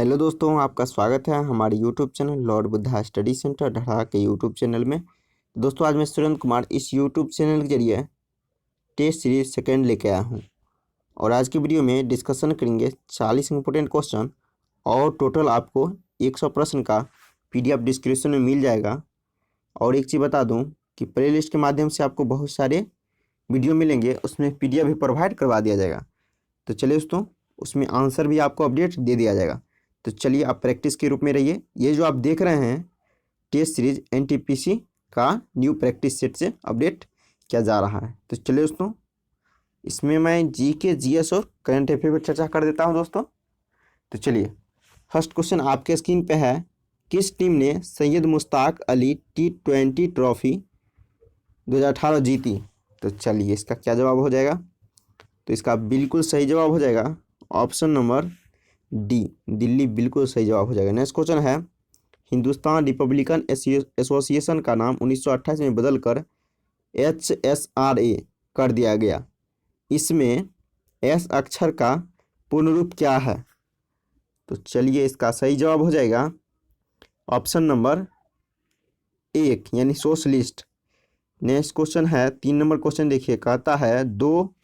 Hello दोस्तों, आपका स्वागत है हमारे YouTube channel Lord Buddha study centre Dhadha के यूट्यूब चैनल में। दोस्तों, आज मैं सुरेंद्र कुमार इस यूट्यूब चैनल के जरिए टेस्ट सीरीज सेकेंड लेके आया हूं और आज की वीडियो में डिस्कशन करेंगे 40 इंपॉर्टेंट क्वेश्चन और टोटल आपको 100 प्रश्न का PDF डिस्क्रिप्शन में मिल जाएगा। और एक चीज़ बता दूँ कि प्ले लिस्ट के माध्यम से आपको बहुत सारे वीडियो मिलेंगे, उसमें PDF भी प्रोवाइड करवा दिया जाएगा। तो चलिए दोस्तों, उसमें आंसर भी आपको अपडेट दे दिया जाएगा। तो चलिए आप प्रैक्टिस के रूप में रहिए। ये जो आप देख रहे हैं टेस्ट सीरीज NTPC का न्यू प्रैक्टिस सेट से अपडेट किया जा रहा है। तो चलिए दोस्तों, इसमें मैं GK GS और करंट अफेयर पर चर्चा कर देता हूं दोस्तों। तो चलिए, फर्स्ट क्वेश्चन आपके स्क्रीन पे है, किस टीम ने सैयद मुश्ताक अली T20 ट्रॉफी 2018 जीती? तो चलिए, इसका क्या जवाब हो जाएगा? तो इसका बिल्कुल सही जवाब हो जाएगा ऑप्शन नंबर डी, दिल्ली, बिल्कुल सही जवाब हो जाएगा। नेक्स्ट क्वेश्चन है, हिंदुस्तान रिपब्लिकन एसोसिएशन का नाम 1928 में बदलकर HSRA कर दिया गया। इसमें S अक्षर का पूर्ण रूप क्या है? तो चलिए, इसका सही जवाब हो जाएगा ऑप्शन नंबर 1 यानी सोशलिस्ट। नेक्स्ट क्वेश्चन है 3 नंबर क्वेश्चन देखिए, कहता है दो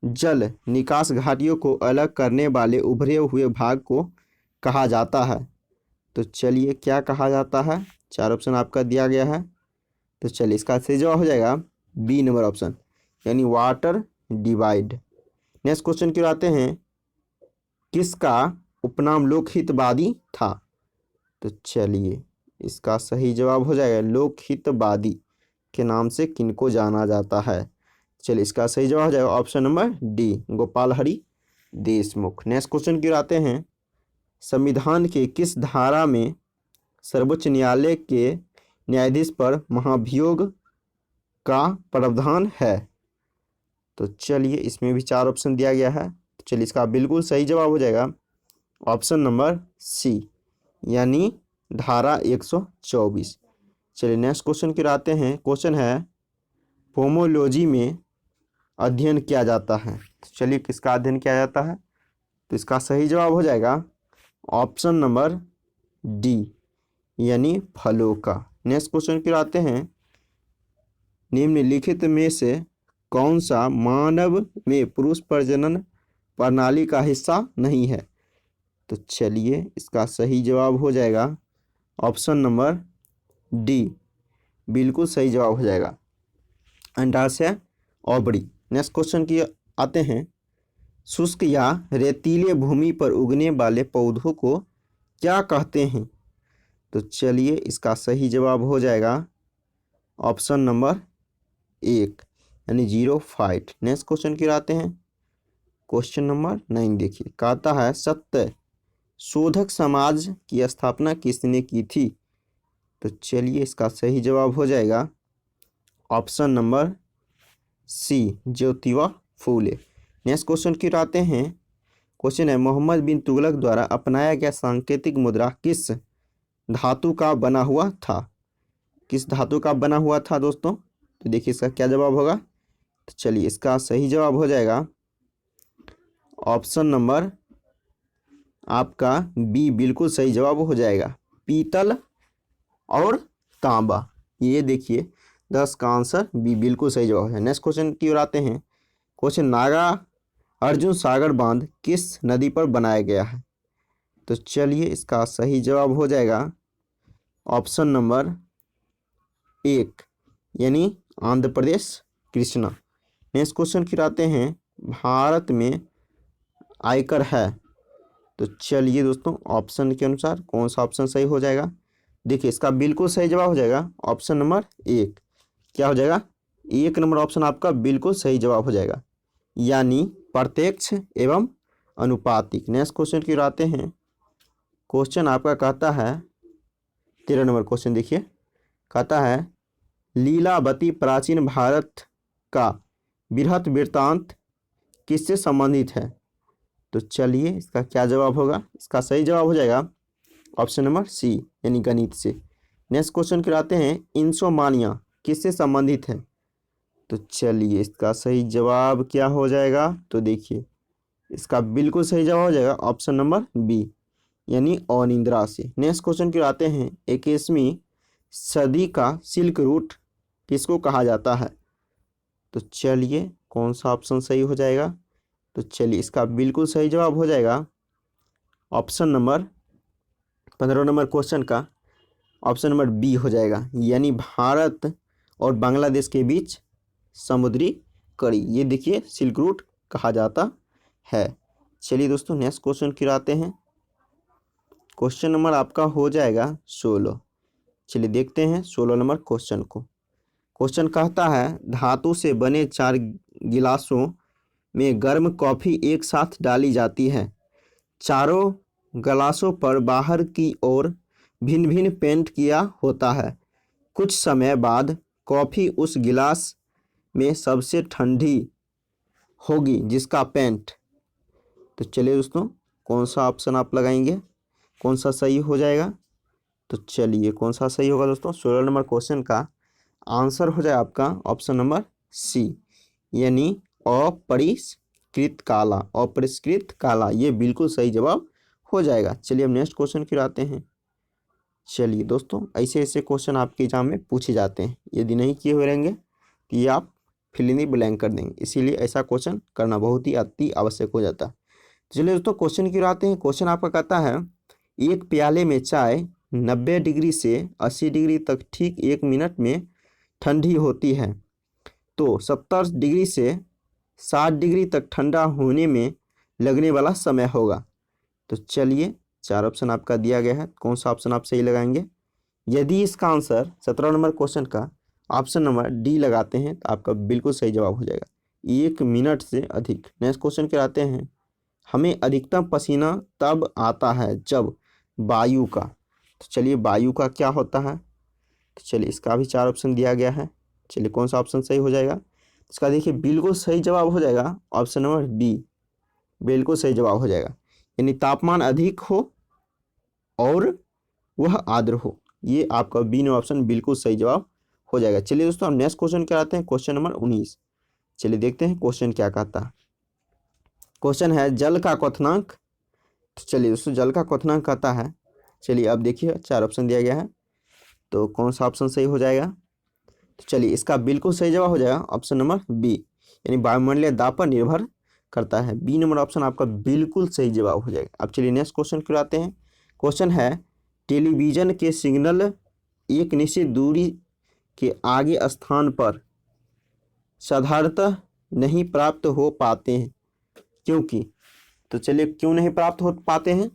जल निकास घाटियों को अलग करने वाले उभरे हुए भाग को कहा जाता है। तो चलिए, क्या कहा जाता है? 4 ऑप्शन आपका दिया गया है। तो चलिए, इसका सही जवाब हो जाएगा B नंबर ऑप्शन यानी वाटर डिवाइड। नेक्स्ट क्वेश्चन की ओर आते हैं, किसका उपनाम लोकहितवादी था? तो चलिए, इसका सही जवाब हो जाएगा लोकहितवादी के नाम से किनको जाना जाता है? चलिए, इसका सही जवाब हो जाएगा option number D, Gopal Hari Deshmukh. Next question की ओर आते हैं, संविधान के किस धारा में सर्वोच्च न्यायालय के न्यायाधीश पर महाभियोग का प्रावधान है? तो चलिए, इसमें भी 4 ऑप्शन दिया गया है। तो चलिए, इसका बिल्कुल सही जवाब हो जाएगा ऑप्शन नंबर C यानी धारा 124। चलिए, नेक्स्ट क्वेश्चन की ओर आते हैं। क्वेश्चन है, पोमोलॉजी में अध्ययन किया जाता है। चलिए, किसका अध्ययन किया जाता है? तो इसका सही जवाब हो जाएगा ऑप्शन नंबर D यानी फलों का। नेक्स्ट क्वेश्चन की ओर आते हैं, निम्नलिखित में से कौन सा मानव में पुरुष प्रजनन प्रणाली का हिस्सा नहीं है? तो चलिए, इसका सही जवाब हो जाएगा ऑप्शन नंबर D, बिल्कुल सही जवाब हो जाएगा अंडाशय ओवरी। नेक्स्ट क्वेश्चन की आते हैं, शुष्क या रेतीले भूमि पर उगने वाले पौधों को क्या कहते हैं? तो चलिए, इसका सही जवाब हो जाएगा ऑप्शन नंबर 1 यानी जीरोफाइट। नेक्स्ट क्वेश्चन की आते हैं, क्वेश्चन नंबर 9 देखिए, कहता है सत्य शोधक समाज की स्थापना किसने की थी? तो चलिए, इसका सही जवाब हो जाएगा option number C, Jyotiba Phule. Next question की आते हैं, क्वेश्चन है, मोहम्मद बिन तुगलक द्वारा अपनाया गया सांकेतिक मुद्रा किस धातु का बना हुआ था? किस धातु का बना हुआ था दोस्तों? तो देखिए, इसका क्या जवाब होगा? तो चलिए, इसका सही जवाब हो जाएगा ऑप्शन नंबर आपका B, बिल्कुल सही जवाब हो जाएगा पीतल और तांबा। ये देखिए, 10 का आंसर B, बिल्कुल सही जवाब है। नेक्स्ट क्वेश्चन की ओर आते हैं। क्वेश्चन, नागा अर्जुन सागर बांध किस नदी पर बनाया गया है? तो चलिए, इसका सही जवाब हो जाएगा ऑप्शन नंबर 1 यानी आंध्र प्रदेश, कृष्णा। नेक्स्ट क्वेश्चन की ओर आते हैं, भारत में आयकर है। तो चलिए दोस्तों, ऑप्शन के अनुसार कौन सा ऑप्शन सही हो जाएगा? देखिए, इसका बिल्कुल सही जवाब हो जाएगा ऑप्शन नंबर 1। क्या हो जाएगा? 1 नंबर ऑप्शन आपका बिल्कुल सही जवाब हो जाएगा यानी प्रत्यक्ष एवं अनुपातिक। नेक्स्ट क्वेश्चन की ओर आते हैं। क्वेश्चन आपका कहता है 13 नंबर क्वेश्चन देखिए, कहता है लीलावती प्राचीन भारत का बृहत वृत्तांत किससे संबंधित है? तो चलिए, इसका क्या जवाब होगा? इसका सही जवाब हो जाएगा ऑप्शन नंबर C यानी गणित से। नेक्स्ट क्वेश्चन की ओर आते हैं, इंसोमानिया किससे संबंधित है? तो चलिए, इसका सही जवाब क्या हो जाएगा? तो देखिए, इसका बिल्कुल सही जवाब हो जाएगा ऑप्शन नंबर B यानी अनिद्रा से। नेक्स्ट क्वेश्चन की आते हैं, 21वीं सदी का सिल्क रूट किसको कहा जाता है? तो चलिए कौन सा ऑप्शन सही हो जाएगा? तो चलिए इसका बिल्कुल सही जवाब हो जाएगा ऑप्शन नंबर 15 नंबर क्वेश्चन का ऑप्शन नंबर बी हो जाएगा, यानी भारत और बांग्लादेश के बीच समुद्री कड़ी, ये देखिए सिल्क रूट कहा जाता है। चलिए दोस्तों नेक्स्ट क्वेश्चन की आते हैं, क्वेश्चन नंबर आपका हो जाएगा 16। चलिए देखते हैं 16 नंबर क्वेश्चन को। क्वेश्चन कहता है, धातु से बने 4 गिलासों में गर्म कॉफी एक साथ डाली जाती है। चारों गिलासों पर बाहर की ओर भिन्न भिन्न पेंट किया होता है। कुछ समय बाद कॉफी उस गिलास में सबसे ठंडी होगी जिसका पेंट। तो चलिए दोस्तों कौन सा ऑप्शन आप लगाएंगे, कौन सा सही हो जाएगा? तो चलिए कौन सा सही होगा दोस्तों? 16 नंबर क्वेश्चन का आंसर हो जाए आपका ऑप्शन नंबर सी, यानी अपरिष्कृत काला। अपरिष्कृत काला ये बिल्कुल सही जवाब हो जाएगा। चलिए अब नेक्स्ट क्वेश्चन की आते हैं। चलिए दोस्तों ऐसे ऐसे क्वेश्चन आपके एग्जाम में पूछे जाते हैं, यदि नहीं किए हुए रहेंगे तो ये आप फिल इन द ब्लैंक कर देंगे, इसीलिए ऐसा क्वेश्चन करना बहुत ही अति आवश्यक हो जाता है। चलिए दोस्तों क्वेश्चन की आते हैं। क्वेश्चन आपका कहता है, एक प्याले में चाय 90 डिग्री से 80 डिग्री तक ठीक 1 मिनट में ठंडी होती है, तो 70 डिग्री से 60 डिग्री तक ठंडा होने में लगने वाला समय होगा। तो चलिए 4 ऑप्शन आपका दिया गया है, कौन सा ऑप्शन आप सही लगाएंगे? यदि इसका आंसर 17 नंबर क्वेश्चन का ऑप्शन नंबर डी लगाते हैं तो आपका बिल्कुल सही जवाब हो जाएगा, 1 मिनट से अधिक। नेक्स्ट क्वेश्चन के आते हैं, हमें अधिकतम पसीना तब आता है जब वायु का। तो चलिए वायु का क्या होता है? तो चलिए इसका भी 4 ऑप्शन दिया गया है। चलिए कौन सा ऑप्शन सही हो जाएगा? इसका देखिए बिल्कुल सही जवाब हो जाएगा ऑप्शन नंबर बी, बिल्कुल सही जवाब हो जाएगा, यानी तापमान अधिक हो और वह आर्द्र हो। ये आपका बी नंबर ऑप्शन बिल्कुल सही जवाब हो जाएगा। चलिए दोस्तों हम नेक्स्ट क्वेश्चन क्या आते हैं, क्वेश्चन नंबर 19। चलिए देखते हैं क्वेश्चन क्या कहता है। क्वेश्चन है जल का क्वथनांक। तो चलिए दोस्तों जल का क्वथनांक कहता है, चलिए अब देखिए 4 ऑप्शन दिया गया है, तो कौन सा ऑप्शन सही हो जाएगा? तो चलिए इसका बिल्कुल सही जवाब हो जाएगा ऑप्शन नंबर बी, यानी वायुमंडलीय दाब पर निर्भर करता है। बी नंबर ऑप्शन आपका बिल्कुल सही जवाब हो जाएगा। अब चलिए नेक्स्ट क्वेश्चन की आते हैं। क्वेश्चन है, टेलीविजन के सिग्नल एक निश्चित दूरी के आगे स्थान पर साधारणतः नहीं प्राप्त हो पाते हैं, क्योंकि? तो चलिए क्यों नहीं प्राप्त हो पाते हैं?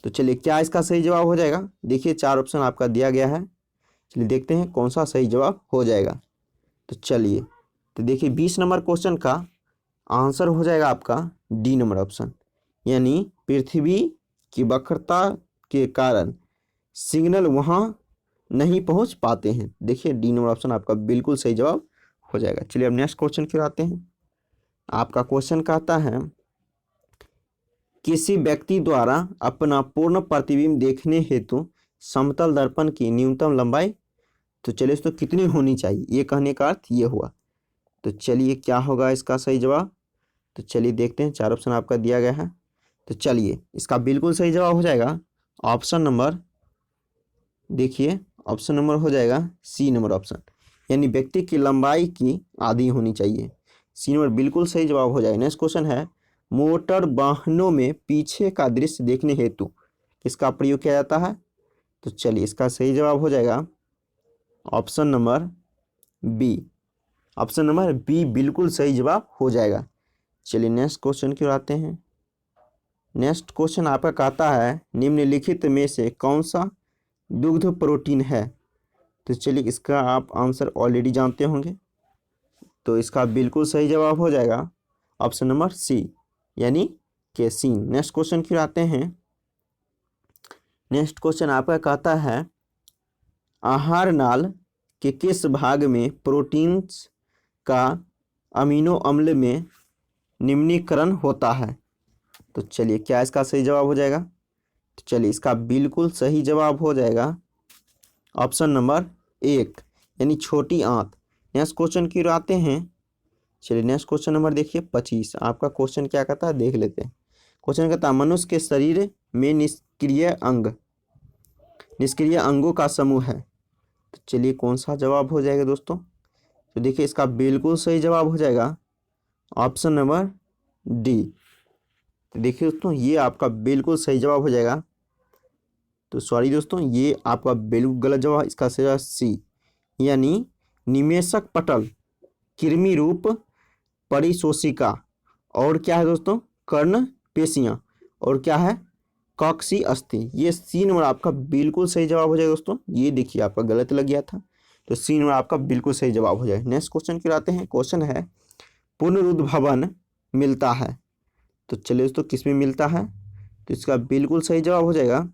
तो चलिए क्या इसका सही जवाब हो जाएगा? देखिए 4 ऑप्शन आपका दिया गया है, चलिए देखते हैं कौन सा सही जवाब हो जाएगा। तो चलिए तो देखिए 20 नंबर क्वेश्चन का आंसर हो जाएगा आपका डी नंबर ऑप्शन, यानी पृथ्वी की वक्रता के कारण सिग्नल वहां नहीं पहुंच पाते हैं। देखिए डी नंबर ऑप्शन आपका बिल्कुल सही जवाब हो जाएगा। चलिए अब नेक्स्ट क्वेश्चन की आते हैं। आपका क्वेश्चन कहता है, किसी व्यक्ति द्वारा अपना पूर्ण प्रतिबिंब देखने हेतु समतल दर्पण की न्यूनतम लंबाई। तो चलिए इसको कितनी होनी चाहिए, ये कहने का अर्थ ये हुआ। तो चलिए क्या होगा इसका सही जवाब? तो चलिए देखते हैं 4 ऑप्शन आपका दिया गया है। तो चलिए इसका बिल्कुल सही जवाब हो जाएगा ऑप्शन नंबर, देखिए ऑप्शन नंबर हो जाएगा सी नंबर ऑप्शन, यानी व्यक्ति की लंबाई की आधी होनी चाहिए। सी नंबर बिल्कुल सही जवाब हो जाएगा। नेक्स्ट क्वेश्चन है, मोटर वाहनों में पीछे का दृश्य देखने हेतु किसका प्रयोग किया जाता है? तो चलिए इसका सही जवाब हो जाएगा option number B, option number B बिल्कुल सही जवाब हो जाएगा। चलिए नेक्स्ट क्वेश्चन की ओर आते हैं। नेक्स्ट क्वेश्चन आपका कहता है, निम्नलिखित में से कौन सा दुग्ध प्रोटीन है? तो चलिए इसका आप आंसर ऑलरेडी जानते होंगे, तो इसका बिल्कुल सही जवाब हो जाएगा ऑप्शन नंबर सी, यानी केसीन। नेक्स्ट क्वेश्चन की ओर आते हैं। नेक्स्ट क्वेश्चन आपका कहता है, आहार नाल के किस भाग में प्रोटीन्स का अमीनो अम्ल में निम्नीकरण होता है? तो चलिए क्या इसका सही जवाब हो जाएगा? तो चलिए इसका बिल्कुल सही जवाब हो जाएगा ऑप्शन नंबर 1, यानी छोटी आंत। नेक्स्ट क्वेश्चन की ओर आते हैं। चलिए नेक्स्ट क्वेश्चन नंबर देखिए 25। आपका क्वेश्चन क्या कहता है देख लेते हैं। क्वेश्चन कहता है, मनुष्य के शरीर में निष्क्रिय अंग, निष्क्रिय अंगों का समूह है। तो चलिए कौन सा जवाब हो जाएगा दोस्तों? तो देखिए इसका बिल्कुल सही जवाब हो जाएगा ऑप्शन नंबर डी। तो देखिए दोस्तों ये आपका बिल्कुल सही जवाब हो जाएगा। तो सॉरी दोस्तों, ये आपका बिल्कुल गलत जवाब, इसका सही जवाब सी, यानी निमेषक पटल, कृमि रूप परिशोषिका, और क्या है दोस्तों, कर्ण पेशियाँ, और क्या है, कॉक्सी अस्थि। ये सी नंबर आपका बिल्कुल सही जवाब हो जाएगा दोस्तों। ये देखिए आपका गलत लग गया था, तो सी नंबर आपका बिल्कुल सही जवाब हो जाएगा। नेक्स्ट क्वेश्चन की आते हैं। क्वेश्चन है पुनरुद्भवन मिलता है। तो चलिए दोस्तों किस में मिलता है? तो इसका बिल्कुल सही जवाब हो जाएगा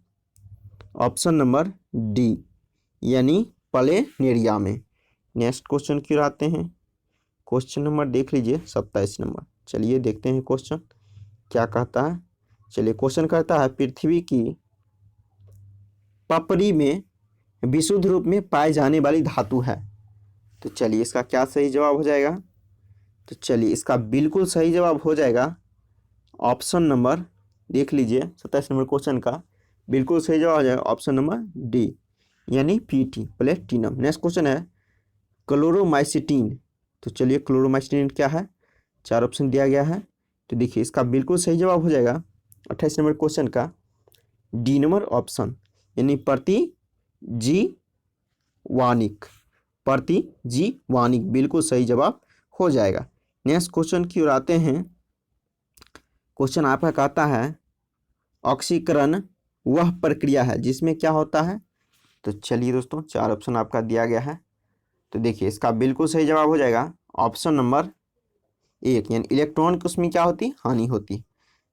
ऑप्शन नंबर डी, यानी प्लेनेरिया में। नेक्स्ट क्वेश्चन की आते हैं। क्वेश्चन नंबर देख लीजिए 27 नंबर। चलिए देखते हैं क्वेश्चन क्या कहता है। चलिए क्वेश्चन कहता है पृथ्वी की पपड़ी में विशुद्ध रूप में पाए जाने वाली धातु है। तो चलिए इसका क्या सही जवाब हो जाएगा? तो चलिए इसका बिल्कुल सही जवाब हो जाएगा ऑप्शन नंबर, देख लीजिए 27 नंबर क्वेश्चन का बिल्कुल सही जवाब हो जाएगा ऑप्शन नंबर डी, यानी पीटी, प्लेटिनम। नेक्स्ट क्वेश्चन है क्लोरोमाइसिटीन। तो चलिए क्लोरोमाइसिटीन क्या है? 4 ऑप्शन दिया गया है। तो देखिए इसका बिल्कुल सही जवाब हो जाएगा 28 नंबर क्वेश्चन का डी नंबर ऑप्शन, यानी प्रतिजीवानिक, प्रतिजीवानिक बिल्कुल सही जवाब हो जाएगा। नेक्स्ट क्वेश्चन की ओर आते हैं। क्वेश्चन आपका कहता है ऑक्सीकरण वह प्रक्रिया है जिसमें क्या होता है? तो चलिए दोस्तों 4 ऑप्शन आपका दिया गया है। तो देखिए इसका बिल्कुल सही जवाब हो जाएगा ऑप्शन नंबर 1, यानी इलेक्ट्रॉन की उसमें क्या होती, हानि होती।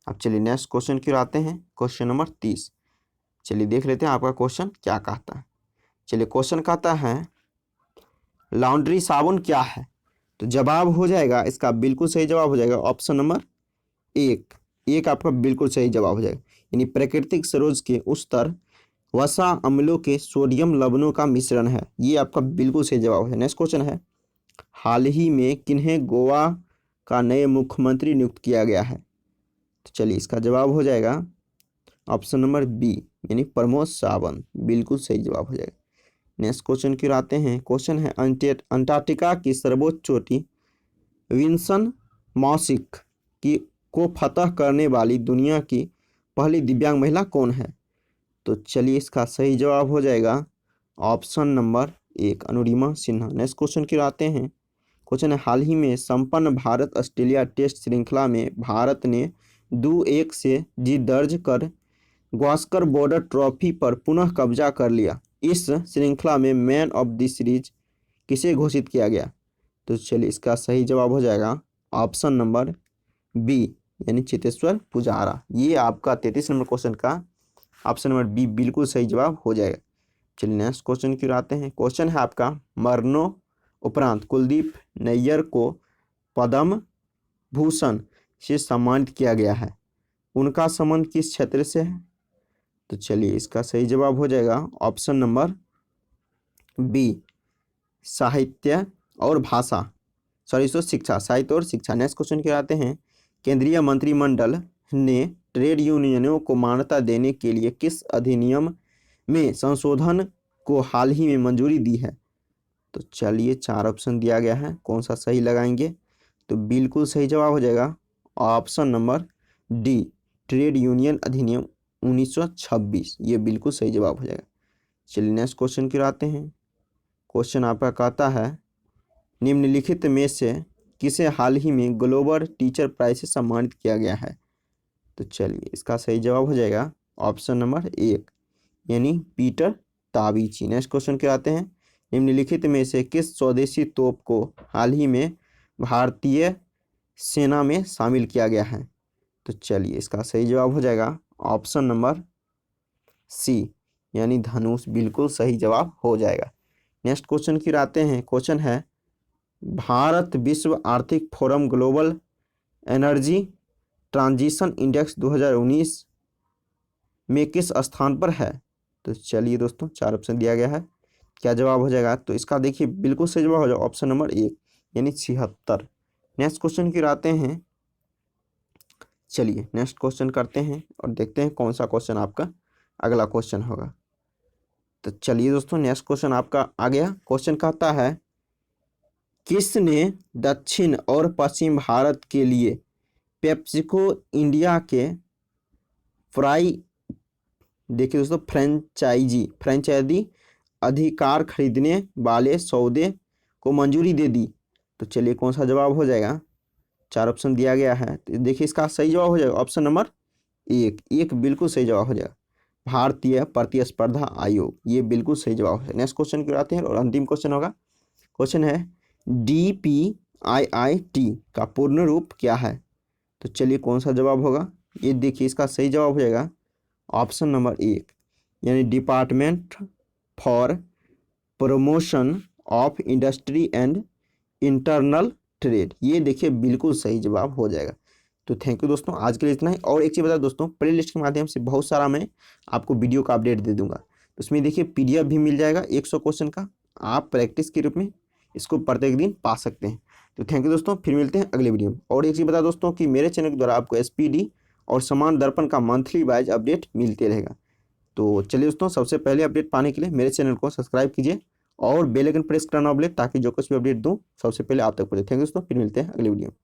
अब चलिए नेक्स्ट क्वेश्चन की ओर आते हैं। Question number 30। चलिए देख लेते हैं आपका क्वेश्चन क्या कहता है। चलिए क्वेश्चन कहता है लॉन्ड्री साबुन क्या है? तो जवाब हो जाएगा, इसका बिल्कुल सही जवाब हो जाएगा ऑप्शन नंबर 1, एक आपका बिल्कुल सही जवाब हो जाएगा, यानी प्राकृतिक सरोज के उस्तर वसा अम्लों के सोडियम लवणों का मिश्रण है। ये आपका बिल्कुल सही जवाब है। नेक्स्ट क्वेश्चन है हाल ही में किन्हें गोवा का नए मुख्यमंत्री नियुक्त किया गया है? तो चलिए इसका जवाब हो जाएगा ऑप्शन नंबर बी, यानी प्रमोद सावंत, बिल्कुल सही जवाब हो जाएगा। नेक्स्ट क्वेश्चन की ओर आते हैं। क्वेश्चन है अंटार्कटिका की सर्वोच्च चोटी विंसन मॉसिक की को फतह करने वाली दुनिया की पहली दिव्यांग महिला कौन है? तो चलिए इसका सही जवाब हो जाएगा option number 1, Anurima Sinha. Next question की ओर आते हैं। क्वेश्चन है हाल ही में संपन्न भारत ऑस्ट्रेलिया टेस्ट श्रृंखला में भारत ने 2-1 से जीत दर्ज कर गावस्कर बॉर्डर ट्रॉफी पर पुनः कब्जा कर लिया। इस श्रृंखला में मैन ऑफ द सीरीज किसे घोषित किया गया? तो चलिए इसका सही जवाब हो जाएगा ऑप्शन नंबर बी, यानी चेतेश्वर पुजारा। ये आपका 33 नंबर क्वेश्चन का ऑप्शन नंबर बी बिल्कुल सही जवाब हो जाएगा। चलिए नेक्स्ट क्वेश्चन की ओर आते हैं। क्वेश्चन है आपका मरणों उपरांत कुलदीप नैयर को पद्म भूषण से सम्मानित किया गया है, उनका संबंध किस क्षेत्र से है? तो चलिए इसका सही जवाब हो जाएगा ऑप्शन नंबर बी, साहित्य और भाषा, सॉरी सो शिक्षा, साहित्य और शिक्षा। नेक्स्ट क्वेश्चन की ओर आते हैं। केंद्रीय मंत्रिमंडल ने ट्रेड यूनियनों को मान्यता देने के लिए किस अधिनियम में संशोधन को हाल ही में मंजूरी दी है? तो चलिए 4 ऑप्शन दिया गया है, कौन सा सही लगाएंगे? तो बिल्कुल सही जवाब हो जाएगा option number D, trade union अधिनियम 1926, ये बिल्कुल सही जवाब हो जाएगा। चलिए नेक्स्ट क्वेश्चन की ओर आते हैं। क्वेश्चन आपका कहता है निम्नलिखित में से किसे हाल ही में ग्लोबल टीचर प्राइज से सम्मानित किया गया है? तो चलिए इसका सही जवाब हो जाएगा ऑप्शन नंबर 1, यानी पीटर ताबिची। नेक्स्ट क्वेश्चन के आते हैं। निम्नलिखित में से किस स्वदेशी तोप को हाल ही में भारतीय सेना में शामिल किया गया है? तो चलिए इसका सही जवाब हो जाएगा ऑप्शन नंबर सी, यानी धनुष, बिल्कुल सही जवाब हो जाएगा। नेक्स्ट क्वेश्चन की आते हैं। क्वेश्चन है भारत विश्व आर्थिक forum global energy transition index 2019 में किस स्थान पर है? तो चलिए दोस्तों 4 ऑप्शन दिया गया है, क्या जवाब हो जाएगा? तो इसका देखिए बिल्कुल सही जवाब हो जाएगा ऑप्शन नंबर 1, यानी 76। नेक्स्ट क्वेश्चन की आते हैं। चलिए नेक्स्ट क्वेश्चन करते हैं और देखते हैं कौन सा क्वेश्चन आपका अगला क्वेश्चन होगा। तो चलिए दोस्तों, नेक्स्ट क्वेश्चन आपका आ गया। क्वेश्चन कहता है, किसने दक्षिण और पश्चिम भारत के लिए पेप्सिको इंडिया के फ्राई देखिए दोस्तों फ्रेंचाइजी अधिकार खरीदने वाले सौदे को मंजूरी दे दी? तो चलिए कौन सा जवाब हो जाएगा। 4 ऑप्शन दिया गया है, तो देखिए इसका सही जवाब हो जाएगा ऑप्शन नंबर एक बिल्कुल सही जवाब हो जाएगा, भारतीय प्रतिस्पर्धा आयोग, ये बिल्कुल सही जवाब है। नेक्स्ट क्वेश्चन की आते हैं और अंतिम क्वेश्चन होगा। क्वेश्चन है, DPIIT का पूर्ण रूप क्या है? तो चलिए कौन सा जवाब होगा। ये देखिए इसका सही जवाब हो जाएगा ऑप्शन नंबर 1, यानी department for promotion of industry and internal trade, ये देखिए बिल्कुल सही जवाब हो जाएगा। तो थैंक यू दोस्तों, आज के लिए इतना ही। और एक चीज़ बता दोस्तों, प्ले लिस्ट के माध्यम से बहुत सारा मैं आपको वीडियो का अपडेट दे दूंगा। तो उसमें देखिए PDF भी मिल जाएगा 100 क्वेश्चन का, आप प्रैक्टिस के रूप में इसको प्रत्येक दिन पा सकते हैं। तो थैंक यू दोस्तों, फिर मिलते हैं अगले वीडियो में। और एक चीज़ बता दोस्तों कि मेरे चैनल के द्वारा आपको SPD और समान दर्पण का मंथली वाइज अपडेट मिलते रहेगा। तो चलिए दोस्तों, सबसे पहले अपडेट पाने के लिए मेरे चैनल को सब्सक्राइब कीजिए और बेल आइकन प्रेस करना भूलें, ताकि जो कुछ भी अपडेट दूँ सबसे पहले आप तक पहुंचे। थैंक यू दोस्तों, फिर मिलते हैं अगले वीडियो में।